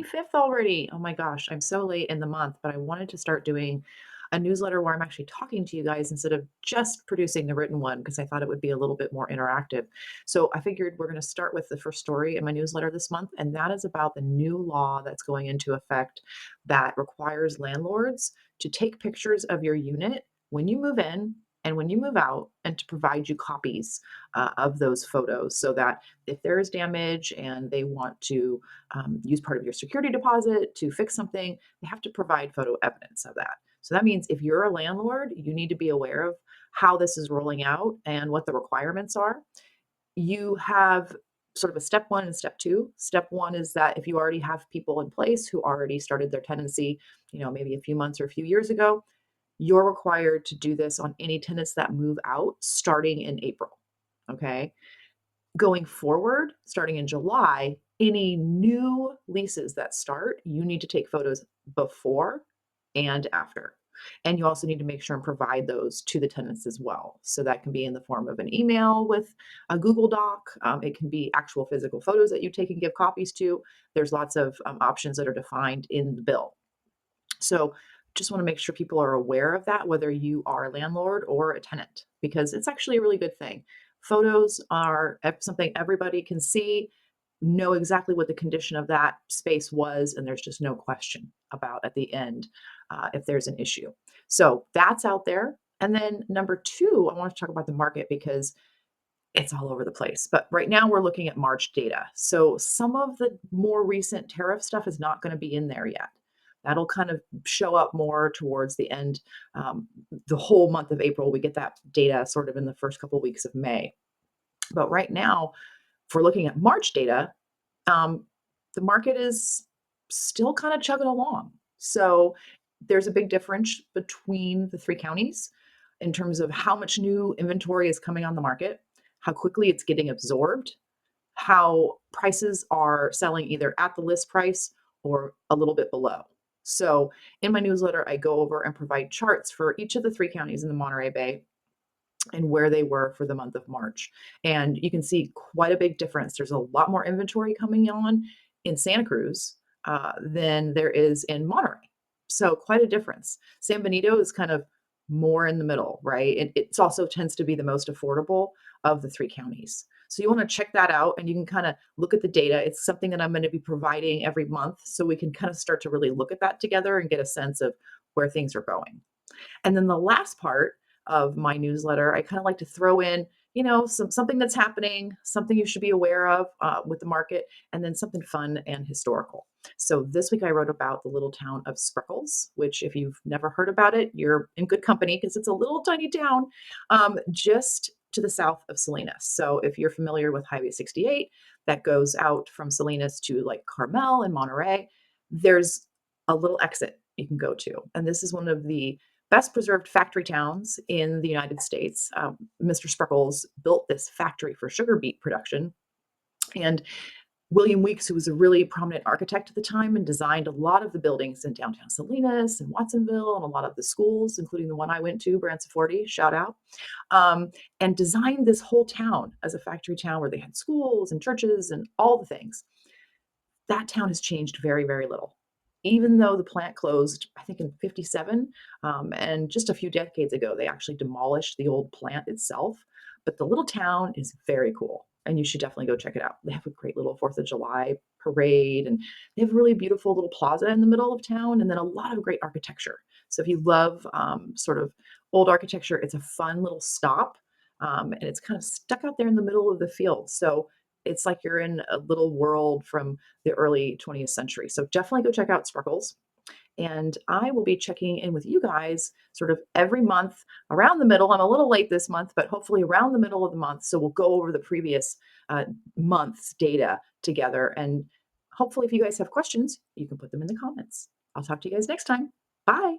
25th already. Oh my gosh, I'm so late in the month, but I wanted to start doing a newsletter where I'm actually talking to you guys instead of just producing the written one because I thought it would be a little bit more interactive. So I figured we're going to start with the first story in my newsletter this month, and that is about the new law that's going into effect that requires landlords to take pictures of your unit when you move in and when you move out and to provide you copies of those photos so that if there is damage and they want to use part of your security deposit to fix something, they have to provide photo evidence of that. So that means if you're a landlord, you need to be aware of how this is rolling out and what the requirements are. You have sort of a step one and step two. Step one is that if you already have people in place who already started their tenancy, maybe a few months or a few years ago, you're required to do this on any tenants that move out starting in April. Okay. Going forward, starting in July, any new leases that start, you need to take photos before and after. And you also need to make sure and provide those to the tenants as well. So that can be in the form of an email with a Google Doc. It can be actual physical photos that you take and give copies to. There's lots of options that are defined in the bill. So just want to make sure people are aware of that, whether you are a landlord or a tenant, because it's actually a really good thing. Photos are something everybody can see, know exactly what the condition of that space was, and there's just no question about at the end if there's an issue. So that's out there. And then number two, I want to talk about the market because it's all over the place. But right now we're looking at March data. So some of the more recent tariff stuff is not going to be in there yet. That'll kind of show up more towards the end, the whole month of April. We get that data sort of in the first couple weeks of May. But right now, if we're looking at March data, um, the market is still kind of chugging along. So there's a big difference between the three counties in terms of how much new inventory is coming on the market, how quickly it's getting absorbed, how prices are selling either at the list price or a little bit below. So in my newsletter, I go over and provide charts for each of the three counties in the Monterey Bay and where they were for the month of March. And you can see quite a big difference. There's a lot more inventory coming on in Santa Cruz than there is in Monterey. So quite a difference. San Benito is kind of more in the middle, right? It also tends to be the most affordable of the three counties. So you want to check that out and you can kind of look at the data. It's something that I'm going to be providing every month so we can kind of start to really look at that together and get a sense of where things are going. And then the last part of my newsletter, I kind of like to throw in, something that's happening, something you should be aware of with the market, and then something fun and historical. So this week I wrote about the little town of Spreckles, which if you've never heard about it, you're in good company because it's a little tiny town just to the south of Salinas. So if you're familiar with Highway 68 that goes out from Salinas to like Carmel and Monterey, there's a little exit you can go to. And this is one of the best preserved factory towns in the United States. Mr. Spreckles built this factory for sugar beet production. And William Weeks, who was a really prominent architect at the time and designed a lot of the buildings in downtown Salinas and Watsonville and a lot of the schools, including the one I went to, Branciforte, shout out, and designed this whole town as a factory town where they had schools and churches and all the things. That town has changed very, very little. Even though the plant closed, I think in 57, and just a few decades ago, they actually demolished the old plant itself. But the little town is very cool, and you should definitely go check it out. They have a great little 4th of July parade, and they have a really beautiful little plaza in the middle of town, and then a lot of great architecture. So if you love sort of old architecture, it's a fun little stop, and it's kind of stuck out there in the middle of the field. So it's like you're in a little world from the early 20th century. So definitely go check out Sparkles. And I will be checking in with you guys sort of every month around the middle. I'm a little late this month, but hopefully around the middle of the month. So we'll go over the previous month's data together. And hopefully, if you guys have questions, you can put them in the comments. I'll talk to you guys next time. Bye.